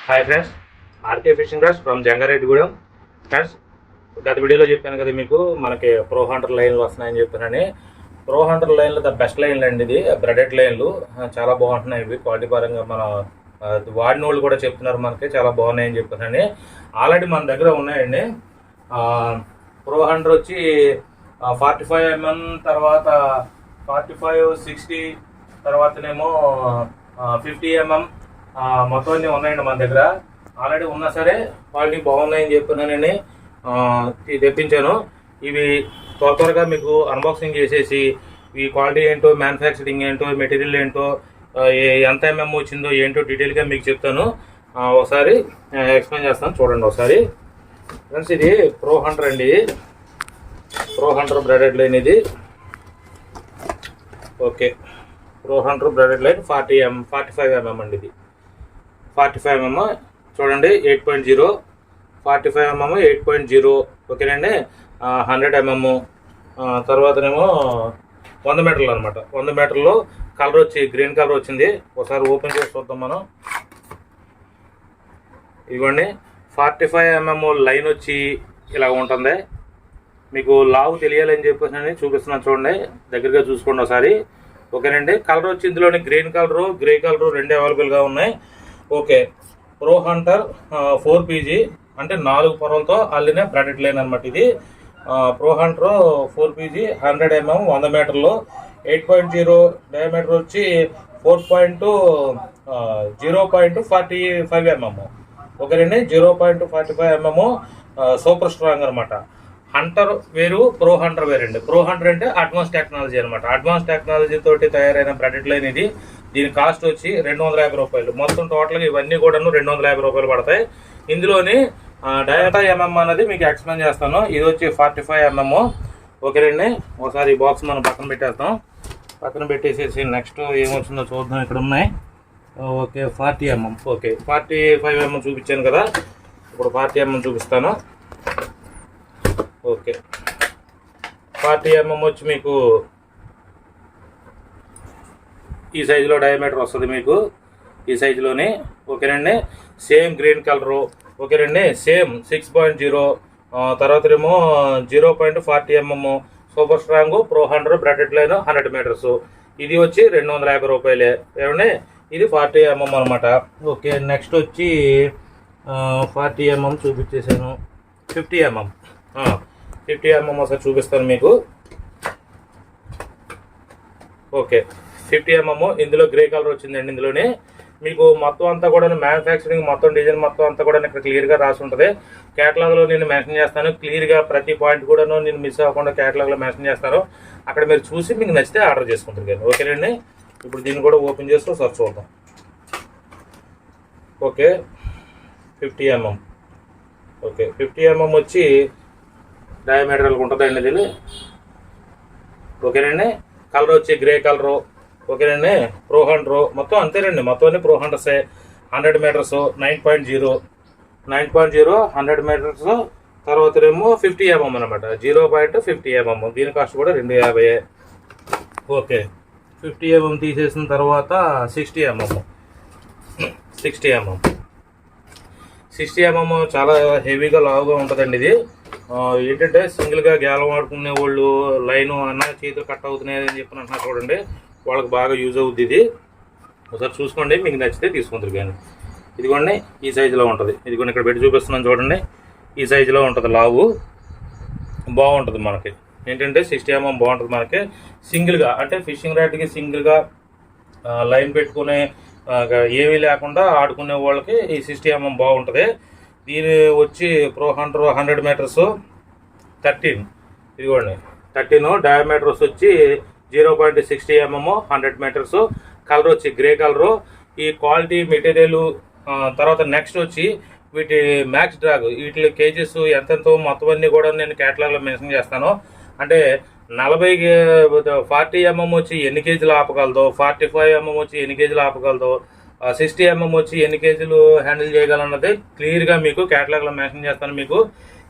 Hi friends, RK fishing రాస్ from Jangareddygudem. Friends, గత వీడియోలో చెప్పాను కదా మీకు మనకి ప్రో హంటర్ లైన్లు వస్తున్నాయని చెప్పానని. ప్రో హంటర్ లైన్లు ద బెస్ట్ లైన్లు అండి. ఇది బ్రెడెడ్ లైన్లు చాలా బాగుంటున్నాయి. ఇవి క్వాలిటీ పరంగా మన వాడిన వాళ్ళు కూడా చెప్తున్నారు మనకి చాలా బాగున్నాయని చెప్పానని. ఆల్రెడీ మన దగ్గర ఉన్నాయండి. ప్రో హంటర్ వచ్చి 45mm, తర్వాత 45, 60, తర్వాతనేమో 50mm మొత్తం అన్నీ ఉన్నాయండి మన దగ్గర. ఆల్రెడీ ఉన్నా సరే క్వాలిటీ బాగున్నాయని చెప్పానని తెప్పించాను. ఇవి త్వరగా మీకు అన్బాక్సింగ్ చేసేసి ఈ క్వాలిటీ ఏంటో, మ్యానుఫ్యాక్చరింగ్ ఏంటో, మెటీరియల్ ఏంటో, ఎంత ఎంఎం వచ్చిందో ఏంటో డీటెయిల్గా మీకు చెప్తాను. ఒకసారి ఎక్స్ప్లెయిన్ చేస్తాను, చూడండి ఒకసారి. ఫ్రెండ్స్, ఇది ప్రో హంటర్ అండి. ప్రో హంటర్ బ్రెడెడ్ లైన్ ఇది. Okay, pro hunter braided line 45mm అండి. ఇది 45mm చూడండి, 8.0, 45mm 8.0. ఓకేనండి. 100mm, తర్వాతనేమో 100 మీటర్లు అనమాట. 100 మీటర్లు కలర్ వచ్చి గ్రీన్ కలర్ వచ్చింది. ఒకసారి ఓపెన్ చేసి చూద్దాం మనం. ఇదిగోండి, 45mm లైన్ వచ్చి ఇలా ఉంటుంది. మీకు లావు తెలియాలని చెప్పేసి చూపిస్తున్నాను, చూడండి దగ్గరగా చూసుకోండి ఒకసారి. ఓకేనండి. కలర్ వచ్చి ఇందులోని గ్రీన్ కలరు, గ్రే కలరు రెండు అవైలబుల్గా ఉన్నాయి. ఓకే, ప్రో హంటర్ 4PG అంటే 4 పొరలతో అల్లిన బ్రెడెడ్ లైన్ అనమాట ఇది. ప్రో హంటర్ 4PG 100mm 100 మీటర్లు 8.0 డయామీటర్ వచ్చి 0.45mm. ఓకేనండి, 0.45mm సూపర్ స్ట్రాంగ్ అనమాట. హంటర్ వేరు, ప్రో హంటర్ వేరండి. ప్రో హంటర్ అంటే అడ్వాన్స్ టెక్నాలజీ అనమాట. అడ్వాన్స్ టెక్నాలజీ తోటి తయారైన బ్రెడెడ్ లైన్ ఇది. దీని కాస్ట్ వచ్చి 250 రూపాయలు. మొత్తం టోటల్గా ఇవన్నీ కూడా 250 రూపాయలు పడతాయి. ఇందులోని డయామీటర్ ఎంఎం అనేది మీకు ఎక్స్ప్లెయిన్ చేస్తాను. ఇది వచ్చి 45mm. ఓకేనండి. ఒకసారి ఈ బాక్స్ మనం పక్కన పెట్టేస్తాం. పక్కన పెట్టేసేసి నెక్స్ట్ ఏమొచ్చిందో చూద్దాం. ఇక్కడ ఉన్నాయి. Okay, 40mm. ఓకే, 45mm చూపించాను కదా, ఇప్పుడు 40mm చూపిస్తాను. ఓకే, 40mm వచ్చి మీకు ఈ సైజులో డయామీటర్ వస్తుంది మీకు, ఈ సైజులోని. ఓకేనండి. Same green colour. ఓకేనండి. సేమ్ 6.0, తర్వాత ఏమో 0.40mm super strong pro hunter braided line 100 metres. ఇది వచ్చి 250 రూపాయలే. ఏమండి, ఇది 40mm అనమాట. ఓకే, నెక్స్ట్ వచ్చి 40mm చూపించేసాను. 50mm ఒకసారి చూపిస్తాను మీకు. ఓకే, 50mm ఇందులో గ్రే కలర్ వచ్చిందండి. ఇందులోనే మీకు మొత్తం అంతా కూడా మ్యానుఫ్యాక్చరింగ్ మొత్తం డిజైన్ మొత్తం అంతా కూడా ఇక్కడ క్లియర్గా రాసి ఉంటుంది. క్యాటలాగ్లో నేను మెన్షన్ చేస్తాను క్లియర్గా, ప్రతి పాయింట్ కూడా నేను మిస్ అవ్వకుండా క్యాటలాగ్లో మెన్షన్ చేస్తాను. అక్కడ మీరు చూసి మీకు నచ్చితే ఆర్డర్ చేసుకుంటారు కానీ. ఓకేనండి. ఇప్పుడు దీన్ని కూడా ఓపెన్ చేస్తూ ఒకసారి చూద్దాం. Okay, 50mm. ఓకే, 50mm వచ్చి డయామీటర్ ఉంటుందండి ఇది. ఓకేనండి. కలర్ వచ్చి గ్రే కలరు. ఓకేనండి. ప్రో హంటర్ మొత్తం అంతేనండి, మొత్తం అన్ని ప్రో హంటర్సే. 100 metres 9.0 100 metres. తర్వాత ఏమో 50mm అనమాట, 0.50mm. దీని కాస్ట్ కూడా 250. ఓకే, 50mm తీసేసిన తర్వాత 60mm. 60mm చాలా హెవీగా లావుగా ఉంటుందండి ఇది. ఏంటంటే సింగిల్గా గ్యాలం ఆడుకునే వాళ్ళు లైను అన్న చేతులు కట్ అవుతున్నాయి అని చెప్పి అంటున్నారు చూడండి, వాళ్ళకి బాగా యూజ్ అవుద్ది ఇది. ఒకసారి చూసుకోండి, మీకు నచ్చితే తీసుకుంటారు కానీ. ఇదిగోండి, ఈ సైజులో ఉంటుంది. ఇదిగోండి, ఇక్కడ పెట్టి చూపిస్తున్నాను చూడండి. ఈ సైజులో ఉంటుంది, లావు బాగుంటుంది మనకి. ఏంటంటే 60mm బాగుంటుంది మనకి. సింగిల్గా అంటే ఫిషింగ్ రైడ్కి సింగిల్గా లైన్ పెట్టుకునే ఏమీ లేకుండా ఆడుకునే వాళ్ళకి ఈ 60mm బాగుంటుంది. దీని వచ్చి ప్రో హంటర్ 100 మీటర్స్ 13. ఇదిగోండి 13 డయామీటర్స్ వచ్చి 0.60mm 100 మీటర్స్. కలర్ వచ్చి గ్రే కలరు. ఈ క్వాలిటీ మెటీరియల్. తర్వాత నెక్స్ట్ వచ్చి వీటి మ్యాక్స్ డ్రాగ్, వీటి కేజెస్ ఎంతెంతో మొత్తం అన్నీ కూడా నేను క్యాటలాగ్లో మెన్షన్ చేస్తాను. అంటే 40mm వచ్చి ఎన్ని కేజీలు ఆపగలదో, 45mm వచ్చి ఎన్ని కేజీలు ఆపగలదో, 60mm వచ్చి ఎన్ని కేజీలు హ్యాండిల్ చేయగలన్నది క్లియర్గా మీకు క్యాటలాగ్లో మెన్షన్ చేస్తాను మీకు.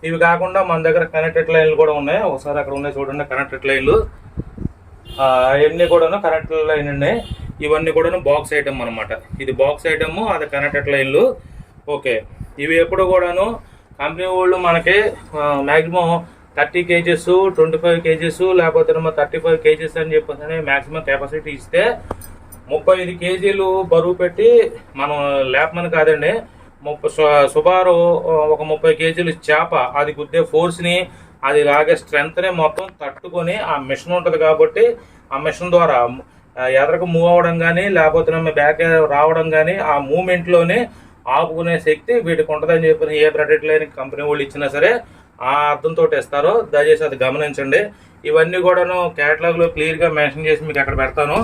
ఇవి కాకుండా మన దగ్గర కనెక్టెడ్ లైన్లు కూడా ఉన్నాయి. ఒకసారి అక్కడ ఉన్నాయి చూడండి, కనెక్టెడ్ లైన్లు. అవన్నీ కూడా కనెక్టెడ్ లైన్ ఉన్నాయి. ఇవన్నీ కూడా బాక్స్ ఐటమ్ అనమాట. ఇది బాక్స్ ఐటమ్, అది కనెక్టెడ్ లైన్లు. ఓకే, ఇవి ఎప్పుడు కూడాను కంపెనీ వాళ్ళు మనకి మ్యాక్సిమం 30 కేజెస్ 25 కేజెస్ లేకపోతే 35 కేజెస్ అని చెప్పేసి మ్యాక్సిమం కెపాసిటీ ఇస్తే 35 కేజీలు బరువు పెట్టి మనం లేపమని కాదండి, సుమారు ఒక 30 కేజీలు చేప అది గుద్దే ఫోర్స్ని అది లాగే స్ట్రెంగ్త్ని మొత్తం తట్టుకొని ఆ మిషన్ ఉంటుంది కాబట్టి ఆ మిషన్ ద్వారా ఎదరకు మూవ్ అవ్వడం కానీ లేకపోతే బ్యాక్ రావడం కానీ ఆ మూమెంట్లోనే ఆపుకునే శక్తి వీటికి ఉంటుందని చెప్పి ఏ బ్రాండెడ్ లైన్ కంపెనీ వాళ్ళు ఇచ్చినా సరే ఆ అర్థంతో ఇస్తారో దయచేసి అది గమనించండి. ఇవన్నీ కూడాను క్యాటలాగ్లో క్లియర్గా మెన్షన్ చేసి మీకు అక్కడ పెడతాను.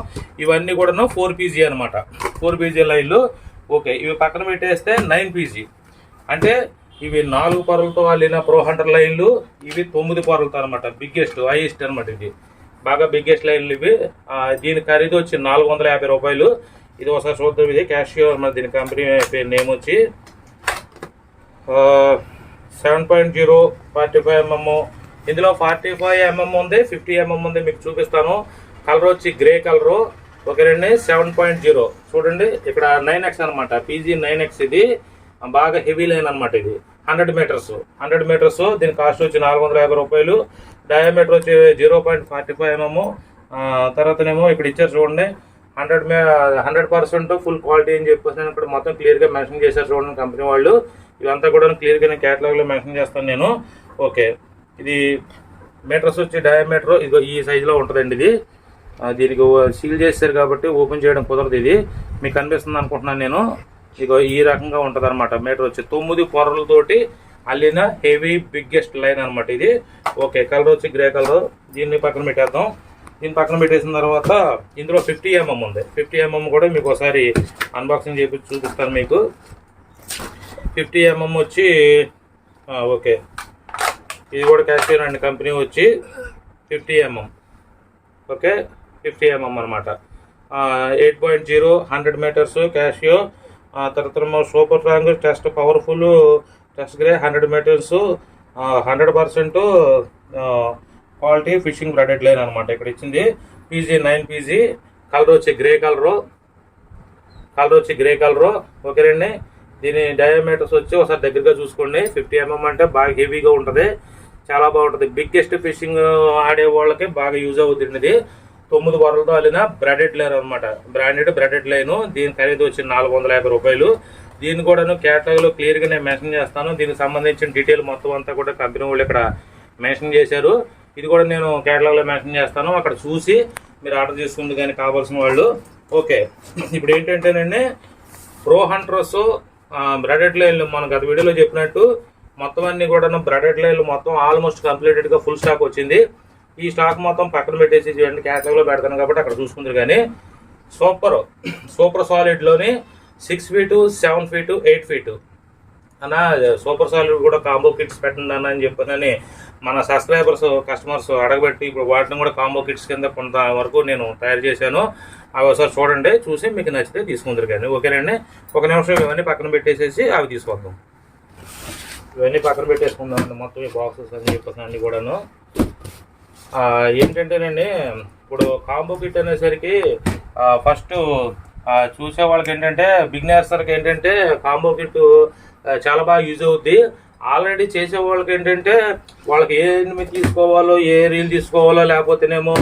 ఇవన్నీ కూడాను 4PG అనమాట, 4PG లైన్లు. ఓకే, ఇవి పక్కన పెట్టేస్తే 9PG అంటే ఇవి 4 పొరలతో అల్లిన ప్రో హంటర్ లైన్లు. ఇవి 9 పొరలతో అనమాట, బిగ్గెస్ట్ హైయెస్ట్ అనమాట. ఇది బాగా బిగ్గెస్ట్ లైన్లు ఇవి. దీని ఖరీదు వచ్చి 450 రూపాయలు. ఇది ఒకసారి చూద్దాం. ఇది క్యాషియో అనమాట, దీని కంపెనీ పేరు నేమ్ వచ్చి 7.0 45mm. ఇందులో 45mm ఉంది, 50mm ఉంది, మీకు చూపిస్తాను. కలర్ వచ్చి గ్రే కలరు. ఓకేనండి, 7.0 చూడండి ఇక్కడ 9X అనమాట, PG 9X. ఇది బాగా హెవీ లైన్ అనమాట. ఇది 100 మీటర్స్. దీని కాస్ట్ వచ్చి 450 రూపాయలు. డయామీటర్ వచ్చి 0.45mm. తర్వాతనేమో ఇక్కడ ఇచ్చారు చూడండి 100% ఫుల్ క్వాలిటీ అని చెప్పేసి నేను ఇక్కడ మొత్తం క్లియర్గా మెన్షన్ చేశారు చూడండి కంపెనీ వాళ్ళు. ఇదంతా కూడా క్లియర్గా నేను క్యాటలాగ్లో మెన్షన్ చేస్తాను నేను. ఓకే, ఇది మీటర్స్ వచ్చి డయామీటర్ ఇదిగో ఈ సైజులో ఉంటుందండి. ఇది దీనికి సీల్ చేశారు కాబట్టి ఓపెన్ చేయడం కుదరదు. ఇది మీకు కనిపిస్తుంది అనుకుంటున్నాను నేను. ఇదిగో ఈ రకంగా ఉంటుంది అనమాట. మీటర్ వచ్చి 9 పొరలతోటి అల్లిన హెవీ బిగ్గెస్ట్ లైన్ అనమాట ఇది. ఓకే, కలర్ వచ్చి గ్రే కలర్. దీన్ని పక్కన పెట్టేద్దాం. దీన్ని పక్కన పెట్టేసిన తర్వాత ఇందులో 50mm ఉంది. 50mm కూడా మీకు ఒకసారి అన్బాక్సింగ్ చేసి చూపిస్తాను మీకు. 50mm వచ్చి ఓకే, ఇది కూడా క్యాషియో అండి కంపెనీ వచ్చి 50mm. ఓకే, 50mm అనమాట. 8.0 100 మీటర్స్ క్యాషియో. తర్వాత super strong test powerful test grey 100 metres 100% quality fishing braided line అనమాట. ఇక్కడ ఇచ్చింది PG 9PG. కలర్ వచ్చి గ్రే కలరు. ఓకేనండి, దీని డయామీటర్స్ వచ్చి ఒకసారి దగ్గరగా చూసుకోండి. 50mm అంటే బాగా హెవీగా ఉంటుంది, చాలా బాగుంటుంది. బిగ్గెస్ట్ ఫిషింగ్ ఆడే వాళ్ళకి బాగా యూజ్ అవుతుంది. ఇది 9 పొరలతో అల్లిన బ్రాడెడ్ లైన్ అనమాట, బ్రాడెడ్ లైన్. దీని ఖరీదు వచ్చి 450 రూపాయలు. దీన్ని కూడా క్యాటలాగ్లో క్లియర్గా నేను మెన్షన్ చేస్తాను. దీనికి సంబంధించిన డీటెయిల్ మొత్తం అంతా కూడా కంపెనీ వాళ్ళు ఇక్కడ మెన్షన్ చేశారు. ఇది కూడా నేను క్యాటలాగ్లో మెన్షన్ చేస్తాను, అక్కడ చూసి మీరు ఆర్డర్ చేసుకుంది కానీ కావాల్సిన వాళ్ళు. ఓకే, ఇప్పుడు ఏంటంటేనండి ప్రో హంటర్స్ బ్రాడెడ్ లైన్లు మనం గత వీడియోలో చెప్పినట్టు మొత్తం అన్ని కూడా బ్రాడెడ్ లైన్లు మొత్తం ఆల్మోస్ట్ కంప్లీటెడ్గా ఫుల్ స్టాక్ వచ్చింది. ఈ స్టాక్ మొత్తం పక్కన పెట్టేసి చూడండి, క్యాటలాగ్లో పెడతాను కాబట్టి అక్కడ చూసుకుంటారు. కానీ సూపర్ సాలిడ్లోని 6 ఫీటు 7 ఫీటు 8 ఫీటు అన్న సూపర్ సాలిడ్ కూడా కాంబో కిట్స్ పెట్టండి అన్న అని చెప్పని మన సబ్స్క్రైబర్స్ కస్టమర్స్ అడగబెట్టి ఇప్పుడు వాటిని కూడా కాంబో కిట్స్ కింద కొంత వరకు నేను తయారు చేశాను. అవి ఒకసారి చూడండి, చూసి మీకు నచ్చితే తీసుకుందరు. కానీ ఓకేనండి, ఒక నిమిషం ఇవన్నీ పక్కన పెట్టేసేసి అవి తీసుకొద్దాం. ఇవన్నీ పక్కన పెట్టేసుకుందామండి మొత్తం ఈ బాక్సెస్ అని చెప్పేసి అన్నీ కూడాను. ఏంటంటేనండి ఇప్పుడు కాంబో కిట్ అనేసరికి ఫస్ట్ చూసే వాళ్ళకి ఏంటంటే బిగినర్స్కి ఏంటంటే కాంబో కిట్ చాలా బాగా యూజ్ అవుద్ది. ఆల్రెడీ చేసే వాళ్ళకి ఏంటంటే వాళ్ళకి ఏ ఎనిమిది తీసుకోవాలో, ఏ రీల్ తీసుకోవాలో, లేకపోతేనేమో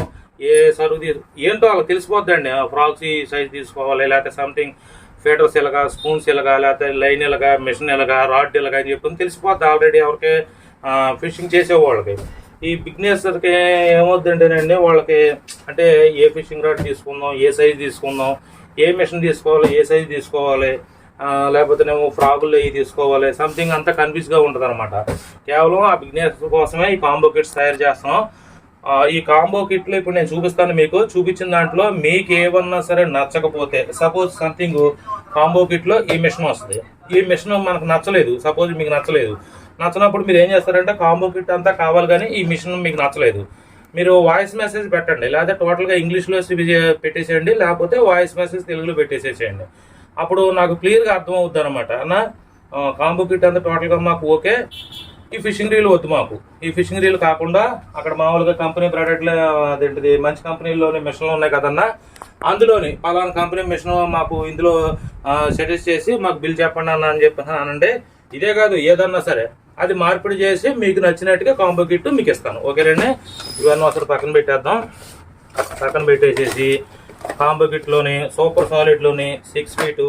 ఏ సరుకు ఏంటో వాళ్ళకి తెలిసిపోద్దండి. ఫ్రాక్సీ సైజ్ తీసుకోవాలి, లేకపోతే సంథింగ్ ఫీడర్స్ ఇలాగా, స్పూన్స్ ఇలాగా, లేకపోతే లైన్ ఇలాగా, మిషన్ ఇలాగా, రాడ్ ఇలాగా అని చెప్పి తెలిసిపోద్ది ఆల్రెడీ ఎవరికి ఫిషింగ్ చేసే వాళ్ళకి. ఈ బిగినర్స్కి ఏమవుతుందంటేనండి వాళ్ళకి అంటే ఏ ఫిషింగ్ రాడ్ తీసుకుందాం, ఏ సైజ్ తీసుకుందాం, ఏ మిషన్ తీసుకోవాలి, ఏ సైజ్ తీసుకోవాలి, లేకపోతేనేమో ఫ్రాగుల్లో ఇవి తీసుకోవాలి, సంథింగ్ అంతా కన్ఫ్యూజ్గా ఉంటుంది అనమాట. కేవలం ఆ బిగినర్స్ కోసమే ఈ కాంబో కిట్స్ తయారు చేస్తున్నాం. ఈ కాంబో కిట్లో ఇప్పుడు నేను చూపిస్తాను. మీకు చూపించిన దాంట్లో మీకు ఏమన్నా సరే నచ్చకపోతే, సపోజ్ సంథింగ్ కాంబో కిట్లో ఈ మిషన్ వస్తుంది, ఈ మిషన్ మనకు నచ్చలేదు, సపోజ్ మీకు నచ్చినప్పుడు మీరు ఏం చేస్తారంటే కాంబో కిట్ అంతా కావాలి కానీ ఈ మిషన్ మీకు నచ్చలేదు, మీరు వాయిస్ మెసేజ్ పెట్టండి, లేకపోతే టోటల్గా ఇంగ్లీష్లో పెట్టేసేయండి, లేకపోతే వాయిస్ మెసేజ్ తెలుగులో పెట్టేసేసేయండి. అప్పుడు నాకు క్లియర్గా అర్థమవుద్ది అనమాట. అన్న కాంబో కిట్ అంతా టోటల్గా మాకు ఓకే, ఈ ఫిషింగ్ రీల్ వద్దు మాకు. ఈ ఫిషింగ్ రీల్ కాకుండా అక్కడ మామూలుగా కంపెనీ ప్రోడక్ట్లు అదేంటిది మంచి కంపెనీలోని మిషన్లు ఉన్నాయి కదన్నా, అందులోని పలానా కంపెనీ మిషన్ మాకు ఇందులో సజెస్ట్ చేసి మాకు బిల్ చెప్పండి అని చెప్పానంటే, ఇదే కాదు ఏదన్నా సరే అది మార్పిడి చేసి మీకు నచ్చినట్టుగా కాంబో కిట్ మీకు ఇస్తాను. ఓకేనండి, ఇవన్నీ ఒకసారి పక్కన పెట్టేద్దాం. పక్కన పెట్టేసేసి కాంబో కిట్లోని సూపర్ సాలిడ్లోని 6 ఫీటు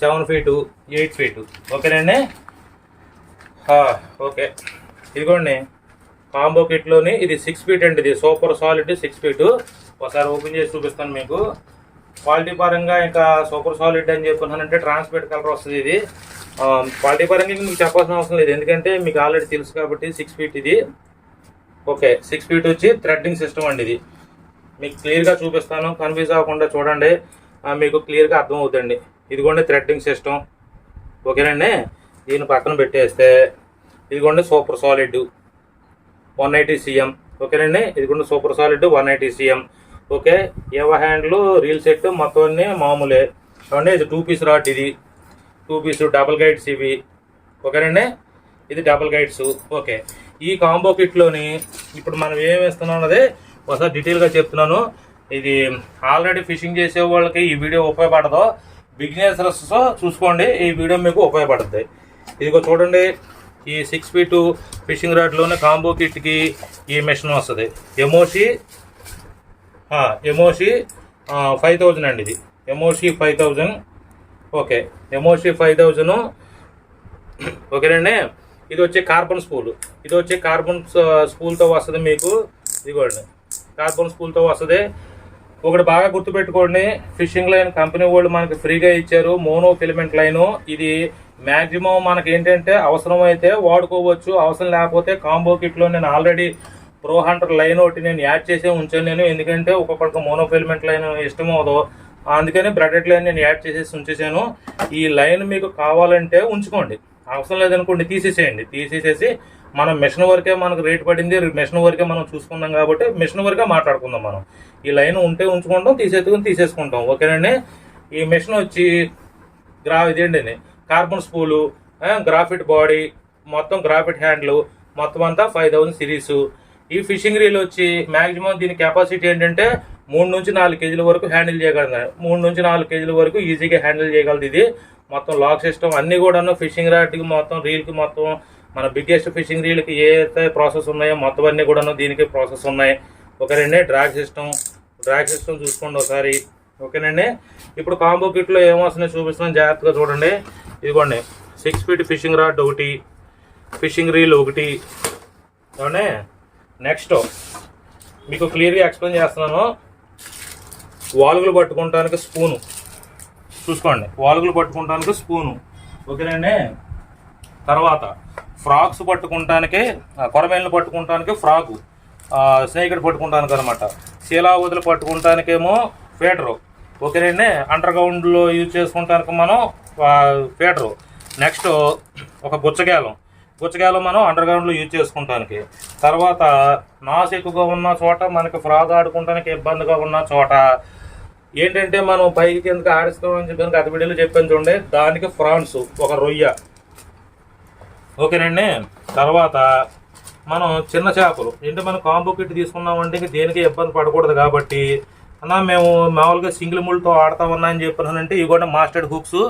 7 ఫీటు 8 ఫీటు. ఓకేనండి, ఓకే ఇదిగోండి కాంబో కిట్లోని ఇది 6 ఫీట్ అండి. ఇది సూపర్ సాలిడ్ 6 ఫీటు. ఒకసారి ఓపెన్ చేసి చూపిస్తాను మీకు. క్వాలిటీ పరంగా ఇంకా సూపర్ సాలిడ్ అని చెప్పానంటే ట్రాన్స్పరెంట్ కలర్ వస్తుంది. ఇది క్వాలిటీ పరంగా మీకు చెప్పాల్సిన అవసరం లేదు, ఎందుకంటే మీకు ఆల్రెడీ తెలుసు కాబట్టి. 6 ఫీట్ ఇది. ఓకే, 6 ఫీట్ వచ్చి థ్రెడ్డింగ్ సిస్టమ్ అండి. ఇది మీకు క్లియర్గా చూపిస్తాను, కన్ఫ్యూజ్ అవ్వకుండా చూడండి, మీకు క్లియర్గా అర్థం అవుతుంది. ఇదిగోండి థ్రెడ్డింగ్ సిస్టమ్. ఓకేనండి, దీన్ని పక్కన పెట్టేస్తే ఇదిగోండి సూపర్ సాలిడ్ 180 cm. ఓకేనండి, ఇదిగోండి సూపర్ సాలిడ్ 180 cm. ఓకే, ఏవ హ్యాండ్లు రీల్ సెట్ మొత్తం అన్ని మామూలే. చూడండి, ఇది 2 పీస్ రాడ్. ఇది 2 పీస్ డబుల్ గైడ్స్ ఇవి. ఓకేనండి, ఇది డబుల్ గైడ్స్. ఓకే, ఈ కాంబో కిట్లోని ఇప్పుడు మనం ఏం వేస్తున్నాం అన్నది ఒకసారి డీటెయిల్గా చెప్తున్నాను. ఇది ఆల్రెడీ ఫిషింగ్ చేసే వాళ్ళకి ఈ వీడియో ఉపయోగపడదు, బిగినర్స్ చూసుకోండి, ఈ వీడియో మీకు ఉపయోగపడుతుంది. ఇదిగో చూడండి, ఈ 6 ఫీటు ఫిషింగ్ రాడ్లోనే కాంబో కిట్కి ఈ మిషన్ వస్తుంది. ఎమోషి 5000 అండి. ఇది ఎమోషి 5000. ఓకే, ఎమోషి 5000. ఓకేనండి, ఇది వచ్చే కార్బన్ స్పూల్. ఇది వచ్చే కార్బన్ స్పూల్తో వస్తుంది మీకు. ఇదిగోండి కార్బన్ స్పూల్తో వస్తుంది. ఒకటి బాగా గుర్తుపెట్టుకోండి, ఫిషింగ్ లైన్ కంపెనీ వాళ్ళు మనకి ఫ్రీగా ఇచ్చారు, మోనో ఫిలమెంట్ లైను. ఇది మ్యాక్సిమం మనకి ఏంటంటే అవసరం అయితే వాడుకోవచ్చు, అవసరం లేకపోతే కాంబో కిట్లో నేను ఆల్రెడీ ప్రో హంటర్ లైన్ ఒకటి నేను యాడ్ చేసే ఉంచాను నేను, ఎందుకంటే ఒక్కొక్కరికి మోనో ఫిలమెంట్ లైన్ ఇష్టం అవదు, అందుకని బ్రాడెడ్ లైన్ నేను యాడ్ చేసేసి ఉంచేసాను. ఈ లైన్ మీకు కావాలంటే ఉంచుకోండి, అవసరం లేదనుకోండి తీసేసేయండి. తీసేసేసి మనం మిషన్ వరకే మనకు రేట్ పడింది, మిషన్ వరకే మనం చూసుకున్నాం కాబట్టి మిషన్ వరకే మాట్లాడుకుందాం. మనం ఈ లైన్ ఉంటే ఉంచుకుంటాం, తీసేసుకుంటాం. ఓకేనండి, ఈ మిషన్ వచ్చి ఇదేంటి కార్బన్ స్పూలు, గ్రాఫిట్ బాడీ, మొత్తం గ్రాఫిట్ హ్యాండ్లు, మొత్తం అంతా 5000 సిరీస్. ఈ ఫిషింగ్ రీల్ వచ్చి మ్యాక్సిమం దీని కెపాసిటీ ఏంటంటే 3 నుంచి 4 కేజీల వరకు హ్యాండిల్ చేయగలదు. 3 నుంచి 4 కేజీల వరకు ఈజీగా హ్యాండిల్ చేయగలదు. ఇది మొత్తం లాక్ సిస్టమ్ అన్నీ కూడాను ఫిషింగ్ రాడ్కి మొత్తం రీల్కి మొత్తం మన బిగ్గెస్ట్ ఫిషింగ్ రీల్కి ఏ అయితే ప్రాసెస్ ఉన్నాయో మొత్తం అన్నీ కూడాను దీనికి ప్రాసెస్ ఉన్నాయి. ఓకేనండి, డ్రాగ్ సిస్టమ్ చూసుకోండి ఒకసారి. ఓకేనండి, ఇప్పుడు కాంబో కిట్లో ఏమొస్తున్నాయో చూపిస్తున్నాను, జాగ్రత్తగా చూడండి. ఇదిగోండి 6 ఫీట్ ఫిషింగ్ రాడ్ ఒకటి, ఫిషింగ్ రీల్ ఒకటి. అవునే, నెక్స్ట్ మీకు క్లియర్గా ఎక్స్ప్లెయిన్ చేస్తున్నాను. వాలుగులు పట్టుకోవడానికి స్పూను చూసుకోండి, వాలుగులు పట్టుకోవడానికి స్పూను. ఓకేనండి, తర్వాత ఫ్రాక్స్ పట్టుకుంటానికి, కొరమేళ్ళు పట్టుకుంటానికి ఫ్రాకు, స్నేహితుడు పట్టుకుంటానికి అనమాట. శీలావతులు పట్టుకుంటానికేమో ఫీడరు. ఓకేనండి, అండర్ గ్రౌండ్లో యూజ్ చేసుకుంటానికి మనం ఫీడరు. నెక్స్ట్ ఒక గుచ్చగాలం మనం అండర్ గ్రౌండ్లో యూజ్ చేసుకుంటానికి. తర్వాత నాసు ఎక్కువగా ఉన్న చోట, మనకి ఫ్రాక్ ఆడుకుంటానికి ఇబ్బందిగా ఉన్న చోట ఏంటంటే మనం పైకి కిందకి ఆడిస్తామని చెప్పి గత వీడియోలో చెప్పాను చూడండి, దానికి ఫ్రాన్స్ ఒక రొయ్య. ఓకేనండి, తర్వాత మనం చిన్న చేపలు ఏంటి మనం కాంబో కిట్ తీసుకున్నామంటే దేనికి ఇబ్బంది పడకూడదు కాబట్టి మేము మామూలుగా సింగిల్ ముళ్ళతో ఆడతామన్నా అని చెప్పానంటే ఇవి కూడా మాస్టర్డ్ హుక్స్,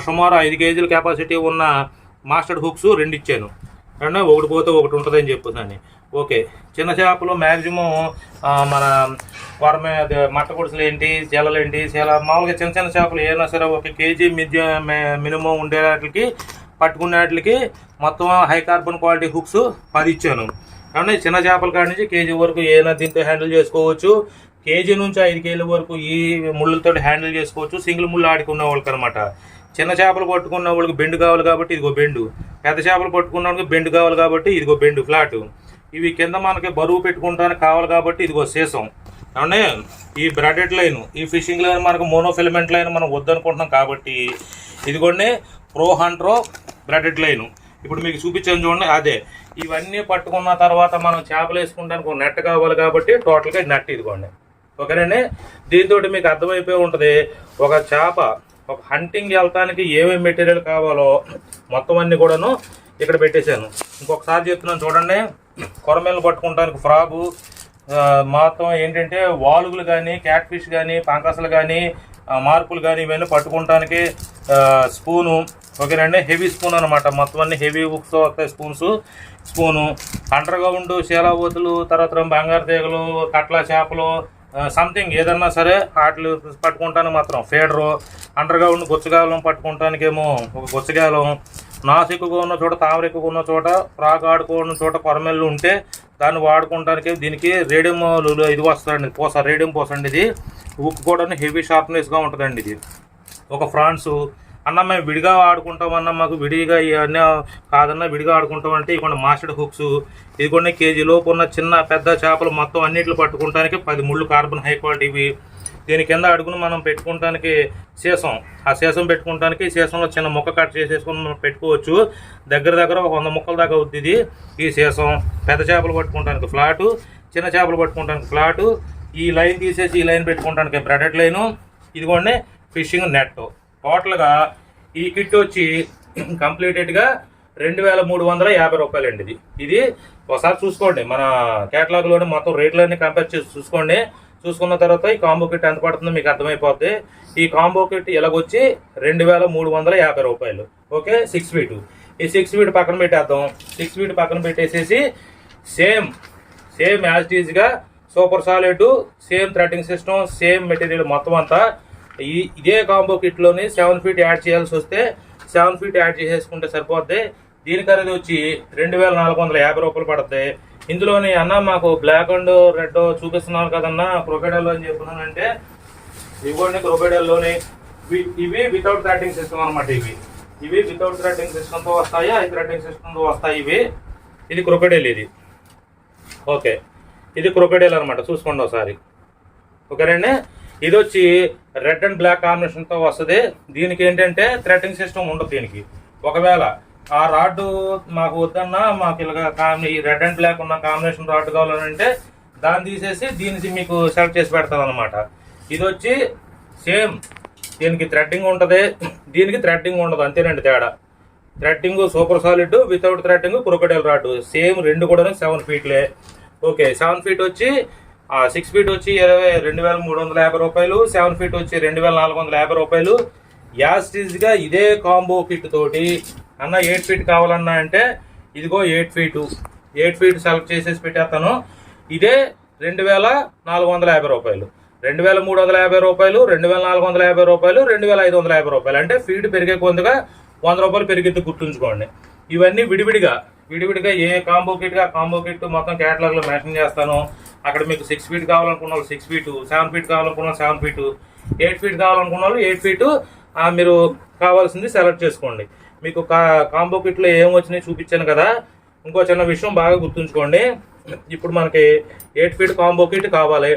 సుమారు 5 కేజీల కెపాసిటీ ఉన్న మాస్టర్డ్ హుక్స్ 2 ఇచ్చాను. అంటే ఒకటి పోతే ఒకటి ఉంటుంది అని చెప్పేసాను. ఓకే, చిన్న చేపలు మ్యాక్సిమం మన మట్ట గుడిసెలు ఏంటి, జల్లలు ఏంటి, మామూలుగా చిన్న చేపలు ఏదైనా సరే 1 కేజీ మినిమం ఉండేవాటికి పట్టుకునేటికి మొత్తం హై కార్బన్ క్వాలిటీ హుక్స్ 10 ఇచ్చాను. కాబట్టి చిన్న చేపల కాడి నుంచి కేజీ వరకు ఏదైనా దీంతో హ్యాండిల్ చేసుకోవచ్చు. కేజీ నుంచి 5 కేజీల వరకు ఈ ముళ్ళతో హ్యాండిల్ చేసుకోవచ్చు, సింగిల్ ముళ్ళు ఆడుకునే వాళ్ళకి అనమాట. చిన్న చేపలు పట్టుకున్న వాళ్ళకి బెండు కావాలి కాబట్టి ఇదిగో బెండు, పెద్ద చేపలు పట్టుకున్న వాళ్ళకి బెండు కావాలి కాబట్టి ఇదిగో బెండు ఫ్లాట్. ఇవి కింద మనకి బరువు పెట్టుకుంటానికి కావాలి కాబట్టి ఇదిగో సీసం. అంటే ఈ బ్రాడెడ్ లైన్, ఈ ఫిషింగ్ లైన్ మనకు మోనోఫిలమెంట్ లైన్ మనం వద్దనుకుంటున్నాం కాబట్టి ఇదిగోండి ప్రో హంటర్ బ్రాడెడ్ లైన్. ఇప్పుడు మీకు చూపించాను చూడండి, అదే ఇవన్నీ పట్టుకున్న తర్వాత మనం చేపలు వేసుకుంటానికి ఒక నెట్ కావాలి కాబట్టి టోటల్గా నెట్ ఇదిగోండి. ఓకేనండి, దీంతో మీకు అర్థమైపోయి ఉంటుంది ఒక చేప ఒక హంటింగ్ వెళ్తానికి ఏమేమి మెటీరియల్ కావాలో మొత్తం అన్నీ కూడాను ఇక్కడ పెట్టేశాను. ఇంకొకసారి చెప్తున్నాను చూడండి, కొరమేలు పట్టుకోవడానికి ఫ్రాగు, మొత్తం ఏంటంటే వాలుగులు కానీ, క్యాట్ ఫిష్ కానీ, పంకసలు కానీ, మార్పులు కానీ ఇవన్నీ పట్టుకోవడానికి స్పూను, ఓకేనండి. హెవీ స్పూన్ అనమాట, మొత్తం అన్ని హెవీ బుక్స్తో వస్తాయి స్పూను, అండర్ గ్రౌండ్ శీలాబోతులు, తర్వాత బంగారు తీగలు, కట్ల చేపలు, సంథింగ్ ఏదన్నా సరే వాటిని పట్టుకుంటానికి మాత్రం ఫీడరు, అండర్ గ్రౌండ్ గుచ్చగాలం పట్టుకుంటానికేమో ఒక గుచ్చగాలం, నాసు ఎక్కువగా ఉన్న చోట, తామర ఎక్కువగా ఉన్న చోట, ఫ్రాగ్ ఆడుకున్న చోట కొరమెల్లు ఉంటే దాన్ని వాడుకోవడానికి దీనికి రేడియం ఇది వస్తుందండి, రేడియం పోసండి. ఇది ఉక్కు కూడా హెవీ షార్ప్నెస్గా ఉంటుందండి. ఇది ఒక ఫ్రాన్స్ అన్న మేము విడిగా ఆడుకుంటామన్నా, మాకు విడిగా ఇవన్నీ కాదన్నా విడిగా ఆడుకుంటామంటే ఇకుండా మాస్టర్డ్ హుక్స్, ఇది కొన్ని కేజీ లోపు ఉన్న చిన్న పెద్ద చేపలు మొత్తం అన్నింటిలో పట్టుకుంటానికి 10 ముళ్ళు కార్బన్ హై క్వాలిటీ ఇవి. దీని కింద అడుగును మనం పెట్టుకోవడానికి సీసం, ఆ సీసం పెట్టుకోవడానికి సీసంలో చిన్న ముక్క కట్ చేసేసుకొని మనం పెట్టుకోవచ్చు. దగ్గర ఒక 100 ముక్కల దాకా అవుతుంది ఇది. ఈ సీసం పెద్ద చేపలు పట్టుకోవడానికి ఫ్లాటు, చిన్న చేపలు పట్టుకోవడానికి ఫ్లాటు, ఈ లైన్ తీసేసి ఈ లైన్ పెట్టుకోవడానికి బ్రెడెడ్ లైను, ఇదిగోండి ఫిషింగ్ నెట్. టోటల్గా ఈ కిట్ వచ్చి కంప్లీటెడ్గా 2350 రూపాయలు అండి. ఇది ఒకసారి చూసుకోండి, మన క్యాటలాగ్లోనే మొత్తం రేట్లన్నీ కంపేర్ చేసి చూసుకోండి. చూసుకున్న తర్వాత ఈ కాంబో కిట్ ఎంత పడుతుందో మీకు అర్థమైపోద్ది. ఈ కాంబో కిట్ ఇలాగొచ్చి 2350 రూపాయలు. Okay, 6 feet. ఈ 6 ఫీట్ పక్కన పెట్టేద్దాం. 6 ఫీట్ పక్కన పెట్టేసేసి సేమ్ యాజ్ టీజ్గా super solid, same threading system, same material మొత్తం అంతా ఇదే కాంబో కిట్లోని 7 ఫీట్ యాడ్ చేయాల్సి వస్తే 7 ఫీట్ యాడ్ చేసేసుకుంటే సరిపోద్ది. దీని ఖరీదు వచ్చి 2450 రూపాయలు పడుతుంది. ఇందులోని అన్న మాకు బ్లాక్ అండ్ రెడ్ చూపిస్తున్నారు కదన్నా క్రొకడైల్ అని చెప్తున్నానంటే, ఇవ్వండి క్రొకడైల్లోని ఇవి వితౌట్ థ్రెడ్డింగ్ సిస్టమ్ అనమాట. ఇవి వితౌట్ థ్రెడ్డింగ్ సిస్టమ్తో వస్తాయి, ఐ థ్రెడ్డింగ్ సిస్టమ్తో వస్తాయి ఇవి. ఇది క్రొకడైల్, ఇది ఓకే, ఇది క్రొకడైల్ అనమాట. చూసుకోండి ఒకసారి, ఓకేనండి. ఇది వచ్చి రెడ్ అండ్ బ్లాక్ కాంబినేషన్తో వస్తుంది. దీనికి ఏంటంటే థ్రెడ్డింగ్ సిస్టమ్ ఉండదు దీనికి. ఒకవేళ ఆ రాడ్ మాకు వద్దన్నా, మాకు ఇలాగ ఈ రెడ్ అండ్ బ్లాక్ ఉన్న కాంబినేషన్ రాడ్ కావాలంటే దాన్ని తీసేసి దీనికి మీకు సెలెక్ట్ చేసి పెడతాను అనమాట. ఇది వచ్చి సేమ్, దీనికి థ్రెడ్డింగ్ ఉంటుంది, దీనికి థ్రెడ్డింగ్ ఉండదు, అంతేనండి తేడా. Threading super solid, without threading crocodile rod same, రెండు కూడా 7 ఫీట్లే. ఓకే, 7 ఫీట్ వచ్చి 6 ఫీట్ వచ్చి 2350 రూపాయలు, 7 ఫీట్ వచ్చి 2450 రూపాయలు. యాస్టీజ్గా ఇదే కాంబో కిట్ తోటి అన్న 8 ఫీట్ కావాలన్నా అంటే ఇదిగో 8 ఫీట్ సెలెక్ట్ చేసేసి పెట్టేస్తాను. ఇదే 2450 రూపాయలు, 2350 రూపాయలు, 2450 రూపాయలు, 2550 రూపాయలు. అంటే ఫీట్ పెరిగే కొద్దిగా 100 రూపాయలు పెరిగితే గుర్తుంచుకోండి. ఇవన్నీ విడివిడిగా ఏ కాంబో కిట్గా కాంబో కిట్ మొత్తం క్యాటలాగ్లో మెన్షన్ చేస్తాను. అక్కడ మీకు 6 ఫీట్ కావాలనుకున్న వాళ్ళు 6 ఫీటు, 7 ఫీట్ కావాలనుకున్న 7 ఫీటు, 8 ఫీట్ కావాలనుకున్న వాళ్ళు 8 ఫీటు మీరు కావాల్సింది సెలెక్ట్ చేసుకోండి. మీకు కాంబో కిట్లో ఏం వచ్చినాయి చూపించాను కదా. ఇంకో చిన్న విషయం బాగా గుర్తుంచుకోండి. ఇప్పుడు మనకి 8 ఫీట్ కాంబో కిట్ కావాలి.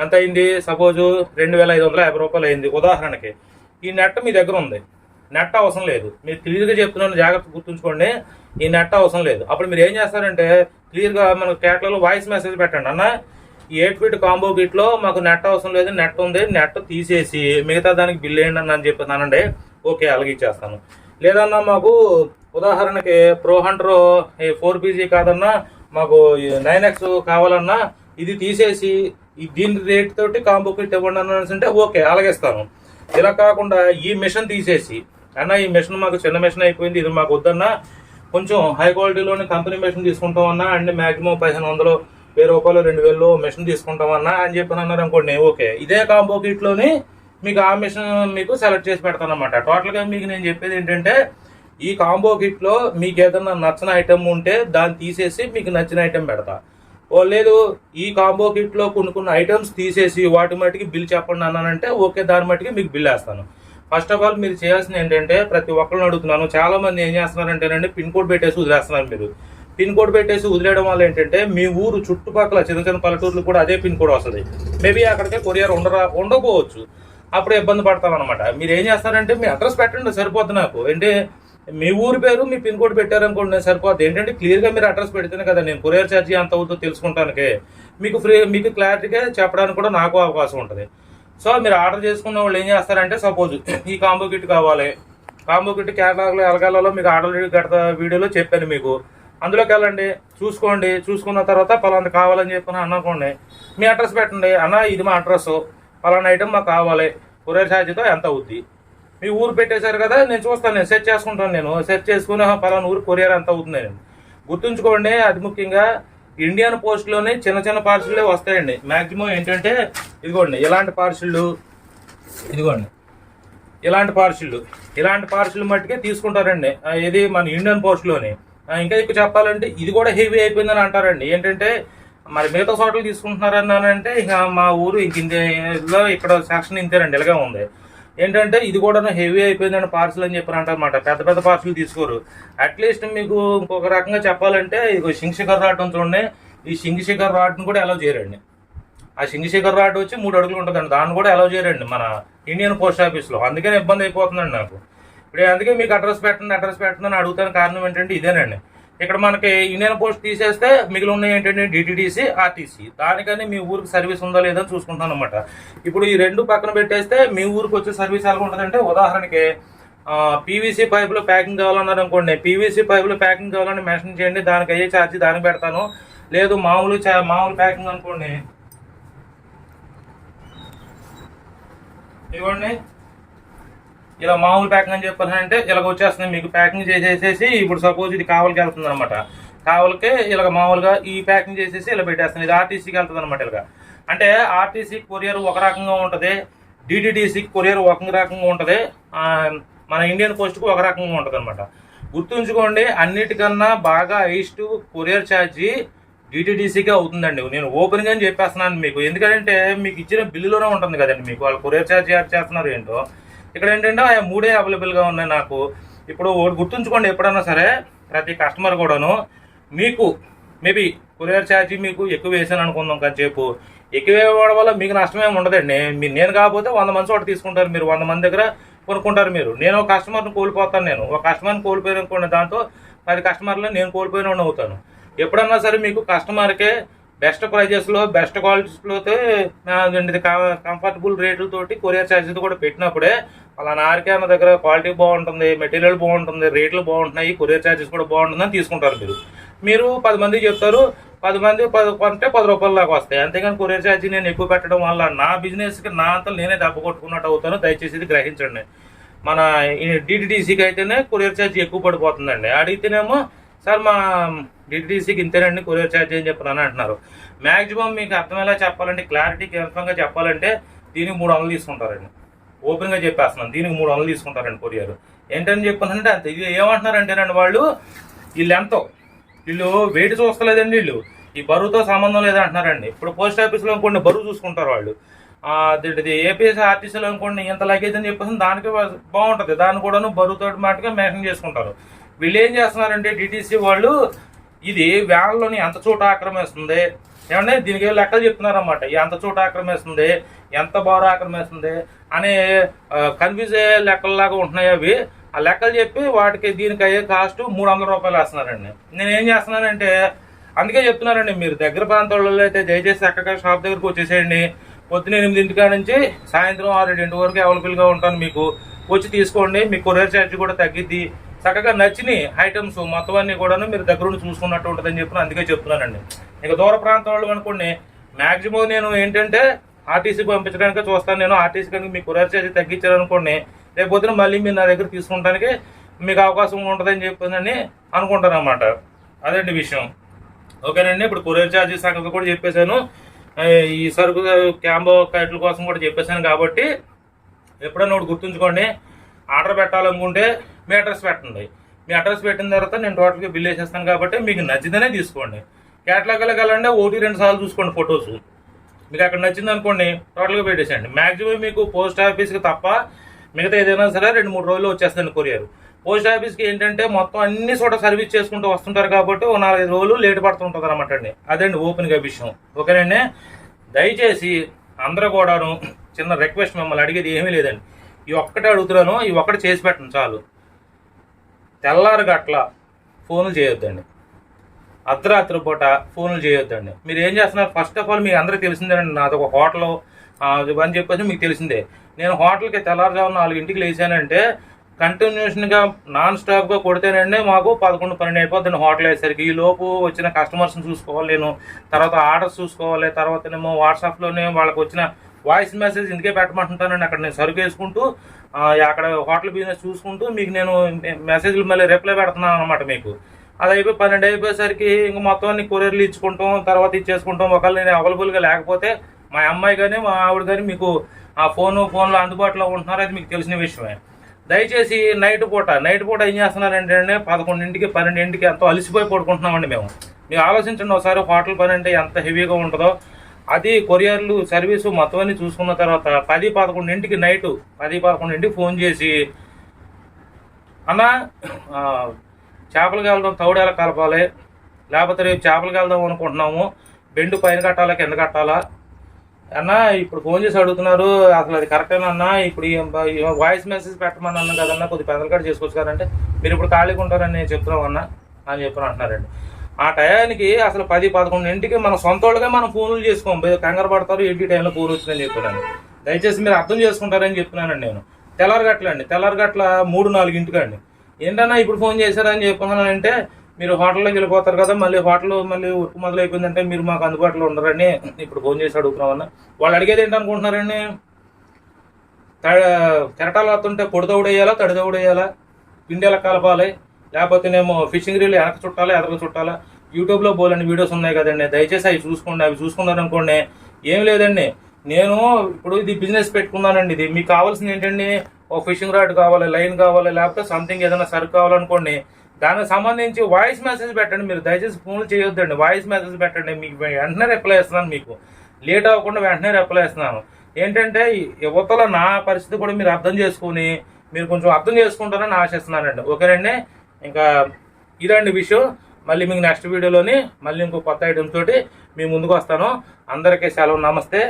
ఎంత అయింది? సపోజు 2550 రూపాయలు అయింది ఉదాహరణకి. ఈ నెట్ మీ దగ్గర ఉంది, నెట్ అవసరం లేదు. మీరు క్లియర్గా చెప్తున్నాను, జాగ్రత్త గుర్తుంచుకోండి. ఈ నెట్ అవసరం లేదు. అప్పుడు మీరు ఏం చేస్తారంటే క్లియర్గా మనకు క్యాటలాగ్లో వాయిస్ మెసేజ్ పెట్టండి, అన్న ఈ 8 ఫీట్ కాంబో కిట్లో మాకు నెట్ అవసరం లేదు, నెట్ ఉంది, నెట్ తీసేసి మిగతా దానికి బిల్ వేయండి అని చెప్పినానండి. ఓకే, అలాగే ఇచ్చేస్తాను. లేదన్నా మాకు ఉదాహరణకి ప్రో హంటర్ 4PG కాదన్నా, మాకు 9X కావాలన్నా, ఇది తీసేసి దీని రేట్ తోటి కాంబో కిట్ ఇవ్వండి అంటే ఓకే అలాగే ఇస్తాను. ఇలా కాకుండా ఈ మిషన్ తీసేసి అన్న ఈ మిషన్ మాకు చిన్న మిషన్ అయిపోయింది, ఇది మాకు వద్దన్నా, కొంచెం హై క్వాలిటీలోని కంపెనీ మిషన్ తీసుకుంటామన్నా అండి, మ్యాక్సిమం 1500 1000 రూపాయలు 2000 మిషన్ తీసుకుంటామన్నా అని చెప్పి అన్నారు అనుకోండి. ఓకే, ఇదే కాంబో కిట్లోని మీకు ఆ మిషన్ మీకు సెలెక్ట్ చేసి పెడతాను అనమాట. టోటల్గా మీకు నేను చెప్పేది ఏంటంటే, ఈ కాంబో కిట్లో మీకు ఏదన్నా నచ్చిన ఐటమ్ ఉంటే దాన్ని తీసేసి మీకు నచ్చిన ఐటమ్ పెడతా. లేదు ఈ కాంబో కిట్లో కొన్ని ఐటమ్స్ తీసేసి వాటి మట్టికి బిల్ చెప్పండి అన్నానంటే ఓకే, దాని మట్టికి మీకు బిల్ వేస్తాను. ఫస్ట్ ఆఫ్ ఆల్ మీరు చేయాల్సింది ఏంటంటే, ప్రతి ఒక్కరిని అడుగుతున్నాను, చాలా మంది ఏం చేస్తున్నారంటేనండి పిన్ కోడ్ పెట్టేసి వదిలేస్తున్నారు. మీరు పిన్ కోడ్ పెట్టేసి వదిలేయడం వల్ల ఏంటంటే మీ ఊరు చుట్టుపక్కల చిన్న పల్లెటూర్లు కూడా అదే పిన్ కోడ్ వస్తుంది. మేబీ అక్కడికే కొరియర్ ఉండకపోవచ్చు, అప్పుడు ఇబ్బంది పడతాను అనమాట. మీరు ఏం చేస్తారంటే మీ అడ్రస్ పెట్టండి సరిపోద్ది. నాకు ఏంటి మీ ఊరి పేరు మీ పిన్ కోడ్ పెట్టారనుకోండి సరిపోద్ది. ఏంటంటే క్లియర్గా మీరు అడ్రస్ పెడితేనే కదా నేను కొరియర్ ఛార్జీ ఎంత అవుతుందో తెలుసుకుంటానికి మీకు క్లారిటీగా చెప్పడానికి కూడా నాకు అవకాశం ఉంటుంది. సో మీరు ఆర్డర్ చేసుకున్న వాళ్ళు ఏం చేస్తారంటే, సపోజ్ ఈ కాంబో కిట్ కావాలి, కాంబో కిట్ కేటలాగ్లో ఎలగాలలో మీకు ఆర్డర్ గత వీడియోలో చెప్పాను మీకు. అందులోకి వెళ్ళండి, చూసుకోండి. చూసుకున్న తర్వాత పలానా కావాలని చెప్పి అనుకోండి, మీ అడ్రస్ పెట్టండి. అన్న ఇది మా అడ్రస్, పలానా ఐటమ్ మాకు కావాలి, కొరియర్ ఛార్జీతో ఎంత అవుద్ది. మీ ఊరు పెట్టేశారు కదా, నేను చూస్తాను, నేను సెర్చ్ చేసుకుంటాను. నేను సెర్చ్ చేసుకుని పలానా ఊరు కొరియర్ ఎంత అవుతుంది నేను గుర్తుంచుకోండి. అది ముఖ్యంగా ఇండియన్ పోస్ట్లోనే చిన్న చిన్న పార్సిల్లే వస్తాయండి. మ్యాక్సిమం ఏంటంటే ఇదిగోండి ఇలాంటి పార్సిళ్ళు, ఇదిగోండి ఇలాంటి పార్సిల్ మట్టుకే తీసుకుంటారండి. ఇది మన ఇండియన్ పోస్ట్లోనే. ఇంకా ఎక్కువ చెప్పాలంటే ఇది కూడా హెవీ అయిపోయిందని అంటారండి. ఏంటంటే మరి మిగతా చోట్ల తీసుకుంటున్నారన్నానంటే ఇక మా ఊరు ఇంక ఇందులో ఇక్కడ సెక్షన్ ఇంతేనండి, ఇలాగే ఉంది. ఏంటంటే ఇది కూడా హెవీ అయిపోయిందని పార్సిల్ అని చెప్పి అంటారన్నమాట. పెద్ద పెద్ద పార్సిల్ తీసుకోరు. అట్లీస్ట్ మీకు ఇంకొక రకంగా చెప్పాలంటే ఇదిగో సింగశిఖర్ రాడ్ చూడండి, ఈ సింగశిఖర్ రాడ్ని కూడా అలౌ చేయరండి. ఆ సింగశిఖర్ రాడ్ వచ్చి 3 అడుగులు ఉంటుందండి, దాన్ని కూడా అలౌ చేయరండి మన ఇండియన్ పోస్ట్ ఆఫీస్లో. అందుకని ఇబ్బంది అయిపోతుందండి నాకు. ఇప్పుడు అందుకే మీకు అడ్రస్ పెట్టండి అని అడుగుతాను. కారణం ఏంటంటే ఇదేనండి. ఇక్కడ మనకి ఇండియన్ పోస్ట్ తీసేస్తే మిగిలి ఉన్నాయి ఏంటంటే డిటిడిసి, ఆర్టీసీ. దానికని మీ ఊరికి సర్వీస్ ఉందా లేదా అని చూసుకుంటాను అనమాట. ఇప్పుడు ఈ 2 పక్కన పెట్టేస్తే మీ ఊరికి వచ్చే సర్వీస్ ఎలా ఉంటుందంటే, ఉదాహరణకి పీవీసీ పైపులో ప్యాకింగ్ కావాలన్నారు అనుకోండి, పీవీసీ పైపులో ప్యాకింగ్ కావాలని మెన్షన్ చేయండి, దానికి అయ్యే ఛార్జీ దానికి పెడతాను. లేదు మామూలు ప్యాకింగ్ అనుకోండి, ఇవ్వండి ఇలా మామూలు ప్యాకింగ్ అని చెప్పాలంటే ఇలాగ వచ్చేస్తుంది మీకు. ప్యాకింగ్ చేసేసి ఇప్పుడు సపోజ్ ఇది కావలికి వెళ్తుంది అనమాట, కావలికి ఇలాగ మామూలుగా ఈ ప్యాకింగ్ చేసేసి ఇలా పెట్టేస్తుంది. ఇది ఆర్టీసీకి వెళ్తుంది అనమాట. ఇలాగ అంటే ఆర్టీసీ కొరియర్ ఒక రకంగా ఉంటుంది, డిటిడిసికి కొరియర్ ఒక రకంగా ఉంటుంది, మన ఇండియన్ పోస్ట్కి ఒక రకంగా ఉంటుంది అనమాట. గుర్తుంచుకోండి, అన్నిటికన్నా బాగా హైయెస్ట్ కొరియర్ ఛార్జీ డిటిడిసికే అవుతుందండి. నేను ఓపెన్గా అని చెప్పేస్తున్నాను మీకు. ఎందుకంటే మీకు ఇచ్చిన బిల్లులోనే ఉంటుంది కదండి, మీకు వాళ్ళు కొరియర్ ఛార్జ్ యాడ్ చేస్తున్నారు ఏంటో. ఇక్కడ ఏంటంటే ఆ 3 అవైలబుల్గా ఉన్నాయి నాకు. ఇప్పుడు గుర్తుంచుకోండి, ఎప్పుడన్నా సరే ప్రతి కస్టమర్ కూడాను మీకు మేబీ కొరియర్ ఛార్జీ మీకు ఎక్కువ వేసాను అనుకుందాం, కాసేపు ఎక్కువ ఇవ్వడం వల్ల మీకు నష్టమేమి ఉండదండి. నేను కాకపోతే 100 మంది చోట తీసుకుంటారు, మీరు 100 మంది దగ్గర కొనుక్కుంటారు మీరు. నేను ఒక కస్టమర్ని కోల్పోతాను, నేను ఒక కస్టమర్ని కోల్పోయాను అనుకోండి, దాంతో 10 కస్టమర్లు నేను కోల్పోయిన అవుతాను. ఎప్పుడన్నా సరే మీకు కస్టమర్కే బెస్ట్ ప్రైజెస్లో బెస్ట్ క్వాలిటీస్లో కంఫర్టబుల్ రేట్లతోటి కొరియర్ ఛార్జెస్ కూడా పెట్టినప్పుడే వాళ్ళ నారికే అన్న దగ్గర క్వాలిటీ బాగుంటుంది, మెటీరియల్ బాగుంటుంది, రేట్లు బాగుంటున్నాయి, కొరియర్ ఛార్జెస్ కూడా బాగుంటుందని తీసుకుంటారు. మీరు 10 మందికి చెప్తారు, 10 మంది 10 కొంటే 10 రూపాయల దాకా వస్తాయి. అంతేగాని కొరియర్ ఛార్జీ నేను ఎక్కువ పెట్టడం వల్ల నా బిజినెస్కి నా అంతా నేనే దెబ్బ కొట్టుకున్నట్టు అవుతాను. దయచేసి ఇది గ్రహించండి. మన డిటిడిసికి అయితేనే కొరియర్ ఛార్జీ ఎక్కువ పడిపోతుందండి. అడిగితేనేమో సార్ మా డిటిడిసికి ఇంతేనండి కొరియర్ ఛార్జ్ అని చెప్పని అంటున్నారు. మ్యాక్సిమం మీకు అర్థమయ్యేలా చెప్పాలంటే, క్లారిటీ కన్ఫర్మ్గా చెప్పాలంటే దీనికి 300 తీసుకుంటారండి. ఓపెన్గా చెప్పేస్తున్నాను, దీనికి 300 తీసుకుంటారండి కొరియర్. ఏంటని చెప్పానంటే అంతే. ఇది ఏమంటున్నారంటేనండి వాళ్ళు, వీళ్ళు వెయిట్ చూస్తలేదండి, వీళ్ళు ఈ బరువుతో సంబంధం లేదంటున్నారండి. ఇప్పుడు పోస్ట్ ఆఫీస్లో అనుకోండి బరువు చూసుకుంటారు వాళ్ళు, ఏపీఎస్ ఆర్టీసీలో అనుకోండి ఎంత లగేజ్ అని చెప్పేసి దానికి బాగుంటుంది, దాన్ని కూడాను బరువుతో మాటగా మెన్షన్ చేసుకుంటారు. వీళ్ళు ఏం చేస్తున్నారంటే డిటీసీ వాళ్ళు, ఇది వ్యాన్లోని ఎంత చోట ఆక్రమిస్తుంది ఏమంటే దీనికి లెక్కలు చెప్తున్నారన్నమాట. ఎంత చోట ఆక్రమిస్తుంది, ఎంత బారు ఆక్రమిస్తుంది అనే కన్ఫ్యూజ్ అయ్యే లెక్కల్లాగా ఉంటున్నాయి అవి. ఆ లెక్కలు చెప్పి వాటికి దీనికి అయ్యే కాస్ట్ 300 రూపాయలు వేస్తున్నారండి. నేను ఏం చేస్తున్నానంటే అందుకే చెప్తున్నారండి, మీరు దగ్గర ప్రాంతాలలో అయితే దయచేసి చక్కగా షాప్ దగ్గరకు వచ్చేసేయండి. పొద్దున 8 నుంచి సాయంత్రం 6 వరకు అవైలబుల్గా ఉంటాను, మీకు వచ్చి తీసుకోండి. మీ కొరియర్ ఛార్జ్ కూడా తగ్గిద్ది. చక్కగా నచ్చిన ఐటమ్స్ మొత్తం అన్నీ కూడా మీరు దగ్గరుండి చూసుకున్నట్టు ఉంటుందని చెప్పి అందుకే చెప్తున్నానండి. ఇంకా దూర ప్రాంతం వాళ్ళు అనుకోండి, మ్యాక్సిమం నేను ఏంటంటే ఆర్టీసీకి పంపించడానికి చూస్తాను. నేను ఆర్టీసీ కనుక మీ కొరియర్ ఛార్జ్ తగ్గించారనుకోండి, రేపు పొద్దున మళ్ళీ మీరు నా దగ్గర తీసుకుంటానికి మీకు అవకాశం ఉంటుందని చెప్పని అనుకుంటాను అన్నమాట. అదండి విషయం. ఓకేనండి. ఇప్పుడు కొరియర్ ఛార్జెస్ సంగతి కూడా చెప్పేశాను, ఈ సరుకు క్యాంబో కైట్ల కోసం కూడా చెప్పేశాను. కాబట్టి ఎప్పుడన్నా ఒకటి గుర్తుంచుకోండి, ఆర్డర్ పెట్టాలనుకుంటే మీ అడ్రస్ పెట్టండి. మీ అడ్రస్ పెట్టిన తర్వాత నేను టోటల్గా బిల్ వేసేస్తాను. కాబట్టి మీకు నచ్చితేనే తీసుకోండి. క్యాటలాగ్లోకి వెళ్ళండి, 1-2 సార్లు చూసుకోండి ఫొటోస్. మీకు అక్కడ నచ్చింది అనుకోండి టోటల్గా పెట్టేసేయండి. మ్యాక్సిమం మీకు పోస్ట్ ఆఫీస్కి తప్ప మిగతా ఏదైనా సరే 2-3 రోజుల్లో వచ్చేస్తుంది కొరియర్. పోస్ట్ ఆఫీస్కి ఏంటంటే మొత్తం అన్ని చోట సర్వీస్ చేసుకుంటూ వస్తుంటారు కాబట్టి 4-5 రోజులు లేట్ పడుతుంటుంది అనమాట అండి. అదండి ఓపెన్గా విషయం. ఓకేనండి. దయచేసి అందరూ కూడాను చిన్న రిక్వెస్ట్, మిమ్మల్ని అడిగేది ఏమీ లేదండి, ఈ ఒక్కటే అడుగుతున్నాను, ఈ ఒక్కటి చేసి పెట్టండి చాలు. తెల్లారు గట్ల ఫోన్లు చేయొద్దండి, అర్ధరాత్రి పూట ఫోన్లు చేయొద్దండి. మీరు ఏం చేస్తున్నారు, ఫస్ట్ ఆఫ్ ఆల్ మీకు అందరికీ తెలిసిందేనండి, నాది ఒక హోటల్ అని చెప్పేసి మీకు తెలిసిందే. నేను హోటల్కి తెల్లారుజామున 4 గంటలకు లేచానంటే కంటిన్యూషన్గా నాన్ స్టాప్గా కొడితేనండి మాకు 11-12 అయిపోతుంది హోటల్ వేసరికి. ఈ లోపు వచ్చిన కస్టమర్స్ని చూసుకోవాలి నేను, తర్వాత ఆర్డర్స్ చూసుకోవాలి, తర్వాతనేమో వాట్సాప్లోనే వాళ్ళకి వచ్చిన వాయిస్ మెసేజ్ ఇందుకే పెట్టమంటుంటానండి. అక్కడ నేను సరుకు వేసుకుంటూ అక్కడ హోటల్ బిజినెస్ చూసుకుంటూ మీకు నేను మెసేజ్లు మళ్ళీ రిప్లై పెడుతున్నాను అనమాట. మీకు అది అయిపోయి 12 అయిపోయేసరికి ఇంక మొత్తం అన్ని కొరియర్లు ఇచ్చుకుంటాం, తర్వాత ఇచ్చేసుకుంటాం. ఒకవేళ నేను అవైలబుల్గా లేకపోతే మా అమ్మాయి కానీ మా ఆవిడ కానీ మీకు ఆ ఫోన్లో అందుబాటులో ఉంటున్నారు, అది మీకు తెలిసిన విషయమే. దయచేసి నైట్ పూట ఏం చేస్తున్నారంటే 11ంటికి 12ంటికి ఎంతో అలసిపోయి పడుకుంటున్నామండి మేము. మీరు ఆలోచించండి ఒకసారి, హోటల్ పని అంటే ఎంత హెవీగా ఉంటుందో. అది కొరియర్లు సర్వీసు మొత్తం అన్ని చూసుకున్న తర్వాత 10-11ంటికి నైటు 10-11ంటికి ఫోన్ చేసి, అన్న చేపలకి వెళ్దాం, తౌడు ఎలా కలపాలి, లేకపోతే రేపు చేపలకి వెళ్దాం అనుకుంటున్నాము, బెండు పైన కట్టాలా కింద కట్టాలా అన్న, ఇప్పుడు ఫోన్ చేసి అడుగుతున్నారు, అసలు అది కరెక్టేనా అన్న, ఇప్పుడు వాయిస్ మెసేజ్ పెట్టమని అన్న కదన్నా, కొద్దిగా పెద్దలు కట్ చేసుకోవచ్చు కదంటే, మీరు ఇప్పుడు ఖాళీగా ఉంటారని నేను చెప్తున్నాం అన్న అని చెప్పని అంటున్నారండి. ఆ టయానికి అసలు 10-11ంటికి మన సొంత వాళ్ళగా మనం ఫోన్లు చేసుకోం, కంగారు పడతారు, ఏంటి టైంలో ఫోన్ వచ్చిందని చెప్తున్నాను. దయచేసి మీరు అర్థం చేసుకుంటారని చెప్తున్నానండి. నేను తెల్లారగట్ల 3-4 అండి, ఏంటన్నా ఇప్పుడు ఫోన్ చేశారని చెప్పుకున్నానంటే, మీరు హోటల్లోకి వెళ్ళిపోతారు కదా, మళ్ళీ వర్క్ మొదలైపోయిందంటే మీరు మాకు అందుబాటులో ఉండరని ఇప్పుడు ఫోన్ చేసి అడుగుతున్నామన్నా. వాళ్ళు అడిగేది ఏంటనుకుంటున్నారండి, కెరటాలు వస్తుంటే పొడి తౌడు వేయాలా, తడి తౌడు వేయాలా, పిండి ఎలా కలపాలి, లేకపోతేనేమో ఫిషింగ్ రీల్ వెనక చుట్టాలా ఎదరక చుట్టాలా. యూట్యూబ్లో బోలని వీడియోస్ ఉన్నాయి కదండి, దయచేసి అవి చూసుకోండి. అవి చూసుకున్నారనుకోండి ఏం లేదండి, నేను ఇప్పుడు ఇది బిజినెస్ పెట్టుకున్నానండి. ఇది మీకు కావాల్సింది ఏంటండి, ఒక ఫిషింగ్ రాడ్ కావాలి, లైన్ కావాలి, లేకపోతే సంథింగ్ ఏదైనా సరుకు కావాలనుకోండి, దానికి సంబంధించి వాయిస్ మెసేజ్ పెట్టండి. మీరు దయచేసి ఫోన్లు చేయొద్దండి, వాయిస్ మెసేజ్ పెట్టండి, మీకు వెంటనే రిప్లై ఇస్తున్నాను. మీకు లేట్ అవ్వకుండా వెంటనే రిప్లై ఇస్తున్నాను. ఏంటంటే యువతల నా పరిస్థితి కూడా మీరు అర్థం చేసుకుని మీరు కొంచెం అర్థం చేసుకుంటారని ఆశిస్తున్నానండి. ఓకేనండి, ఇంకా ఇదండి విషయం. మళ్ళీ మీకు నెక్స్ట్ వీడియోలోని మళ్ళీ ఇంకో కొత్త ఐటమ్ తోటి మీ ముందుకు వస్తాను. అందరికీ సెలవు, నమస్తే,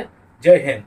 జై హింద్.